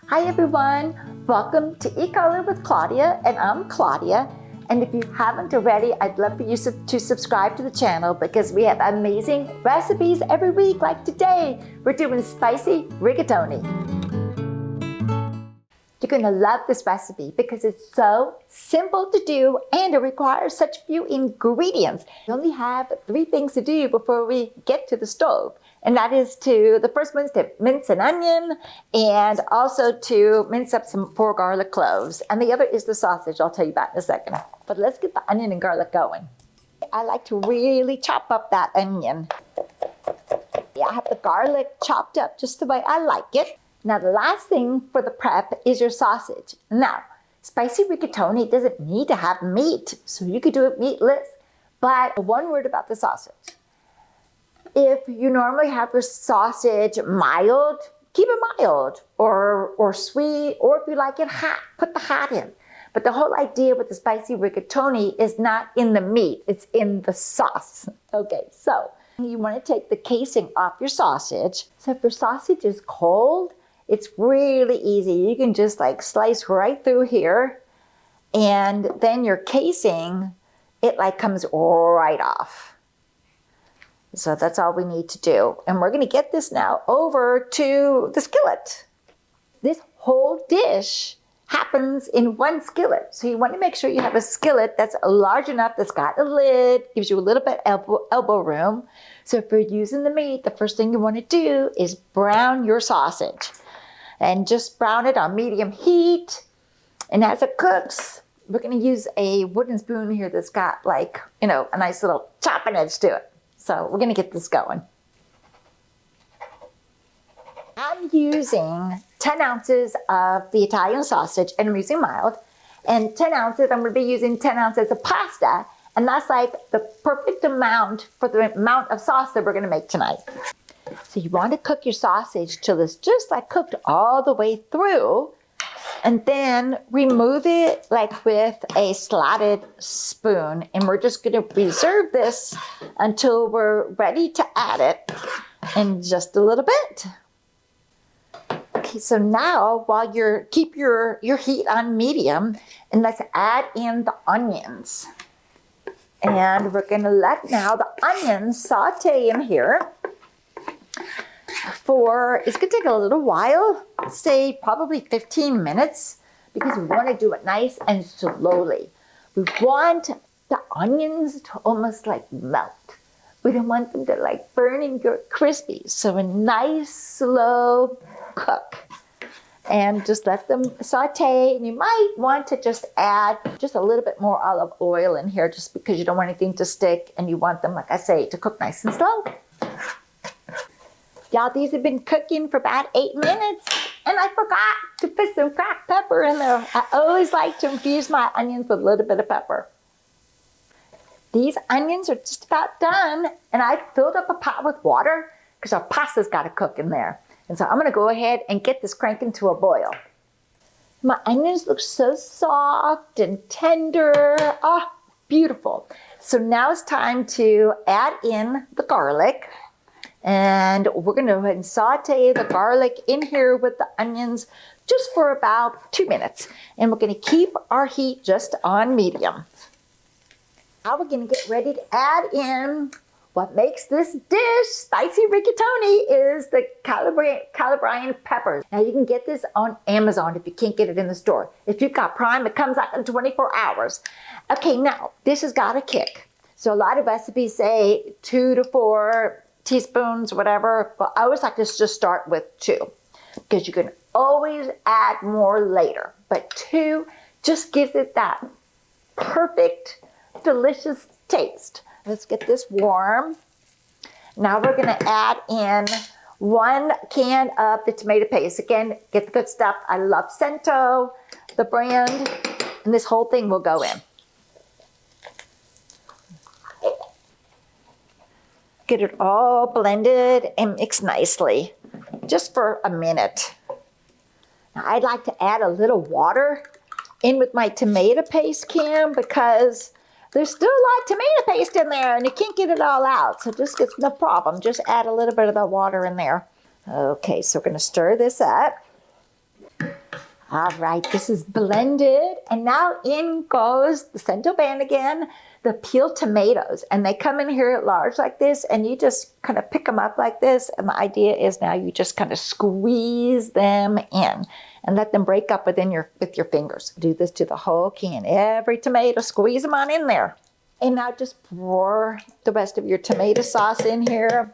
Hi everyone, welcome to Eat Garlic with Claudia, and I'm Claudia. And if you haven't already, I'd love for you to subscribe to the channel because we have amazing recipes every week. Like today, we're doing spicy rigatoni. You're gonna love this recipe because it's so simple to do and it requires such few ingredients. We only have 3 things to do before we get to the stove. And that is the first one's to mince an onion and also to mince up some 4 garlic cloves. And the other is the sausage. I'll tell you about in a second. But let's get the onion and garlic going. I like to really chop up that onion. Yeah, I have the garlic chopped up just the way I like it. Now the last thing for the prep is your sausage. Now, spicy rigatoni doesn't need to have meat, so you could do it meatless. But one word about the sausage. If you normally have your sausage mild, keep it mild, or sweet, or if you like it hot, put the hot in. But the whole idea with the spicy rigatoni is not in the meat, it's in the sauce. Okay, so you want to take the casing off your sausage. So if your sausage is cold, it's really easy. You can just like slice right through here, and then your casing, it like comes right off. So that's all we need to do. And we're gonna get this now over to the skillet. This whole dish happens in one skillet. So you want to make sure you have a skillet that's large enough, that's got a lid, gives you a little bit elbow room. So if you're using the meat, the first thing you want to do is brown your sausage. And just brown it on medium heat. And as it cooks, we're gonna use a wooden spoon here that's got like, a nice little chopping edge to it. So we're gonna get this going. I'm using 10 ounces of the Italian sausage, and I'm using mild. And 10 ounces, I'm gonna be using 10 ounces of pasta. And that's like the perfect amount for the amount of sauce that we're gonna make tonight. So you want to cook your sausage till it's just like cooked all the way through, and then remove it like with a slotted spoon. And we're just going to reserve this until we're ready to add it in just a little bit. Okay, so now while keep your heat on medium, and let's add in the onions. And we're going to let now the onions saute in here. It's going to take a little while, say probably 15 minutes, because we want to do it nice and slowly. We want the onions to almost like melt. We don't want them to like burn and get crispy. So a nice slow cook. And just let them saute. And you might want to just add just a little bit more olive oil in here, just because you don't want anything to stick and you want them, like I say, to cook nice and slow. Y'all, these have been cooking for about 8 minutes, and I forgot to put some cracked pepper in there. I always like to infuse my onions with a little bit of pepper. These onions are just about done, and I filled up a pot with water because our pasta's got to cook in there. And so I'm going to go ahead and get this cranking to a boil. My onions look so soft and tender. Ah, beautiful. So now it's time to add in the garlic. And we're going to go ahead and saute the garlic in here with the onions just for about 2 minutes. And we're going to keep our heat just on medium. Now we're going to get ready to add in what makes this dish spicy rigatoni is the Calabrian peppers. Now you can get this on Amazon if you can't get it in the store. If you've got Prime, it comes out in 24 hours. Okay, now this has got a kick. So a lot of recipes say 2 to 4 teaspoons, whatever, but I always like to just start with 2 because you can always add more later. But 2 just gives it that perfect, delicious taste. Let's get this warm. Now we're gonna add in 1 can of the tomato paste. Again, get the good stuff. I love Cento, the brand, and this whole thing will go in. Get it all blended and mixed nicely, just for a minute. Now, I'd like to add a little water in with my tomato paste can because there's still a lot of tomato paste in there and you can't get it all out. So just it's no problem. Just add a little bit of that water in there. Okay, so we're going to stir this up. All right, this is blended. And now in goes the cento pan again, the peeled tomatoes. And they come in here at large like this, and you just kind of pick them up like this. And the idea is now you just kind of squeeze them in and let them break up with your fingers. Do this to the whole can. Every tomato, squeeze them on in there. And now just pour the rest of your tomato sauce in here.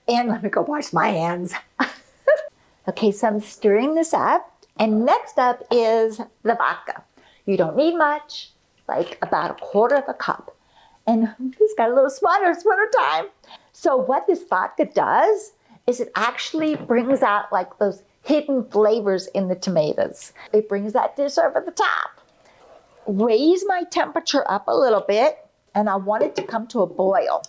And let me go wash my hands. Okay, so I'm stirring this up. And next up is the vodka. You don't need much, like about 1/4 cup. And this got a little sweater time. So what this vodka does is it actually brings out like those hidden flavors in the tomatoes. It brings that dish over the top. Raise my temperature up a little bit, and I want it to come to a boil.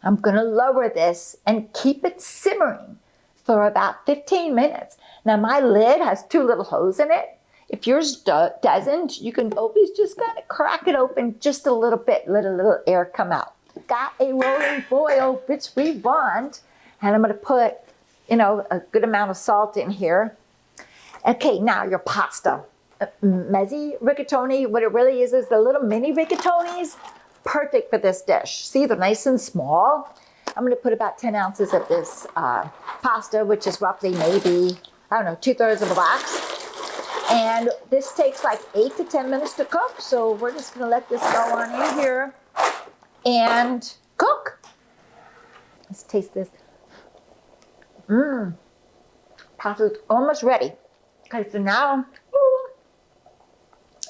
I'm gonna lower this and keep it simmering for about 15 minutes. Now my lid has 2 little holes in it. If yours doesn't, you can always just kind of crack it open just a little bit, let a little air come out. Got a rolling boil, which we want. And I'm gonna put, a good amount of salt in here. Okay, now your pasta. Mezzi rigatoni, what it really is the little mini rigatonis. Perfect for this dish. See, they're nice and small. I'm gonna put about 10 ounces of this pasta, which is roughly maybe, 2/3 of a box. And this takes like 8 to 10 minutes to cook. So we're just gonna let this go on in here and cook. Let's taste this. Pasta's almost ready. Okay, so now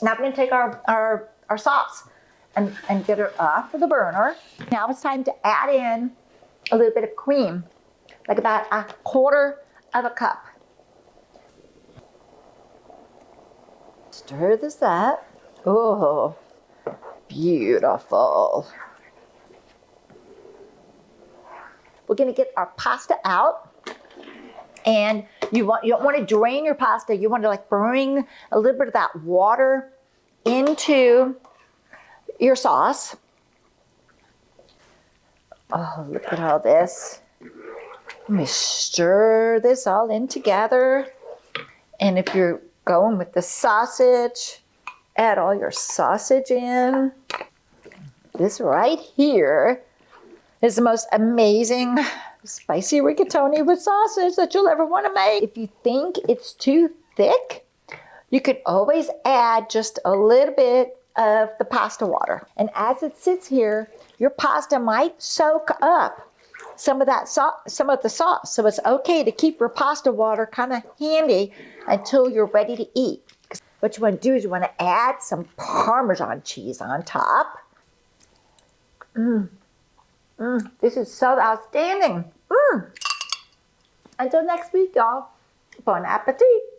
we're gonna take our sauce and get her off of the burner. Now it's time to add in a little bit of cream, like about 1/4 of a cup. Stir this up. Oh, beautiful. We're gonna get our pasta out, and you don't want to drain your pasta. You want to like bring a little bit of that water into your sauce. Oh, look at all this. Let me stir this all in together. And if you're going with the sausage, add all your sausage in. This right here is the most amazing spicy rigatoni with sausage that you'll ever want to make. If you think it's too thick, you could always add just a little bit of the pasta water. And as it sits here, your pasta might soak up some of the sauce. So it's okay to keep your pasta water kind of handy until you're ready to eat. What you want to do is you want to add some Parmesan cheese on top. This is so outstanding. Until next week, y'all. Bon appetit.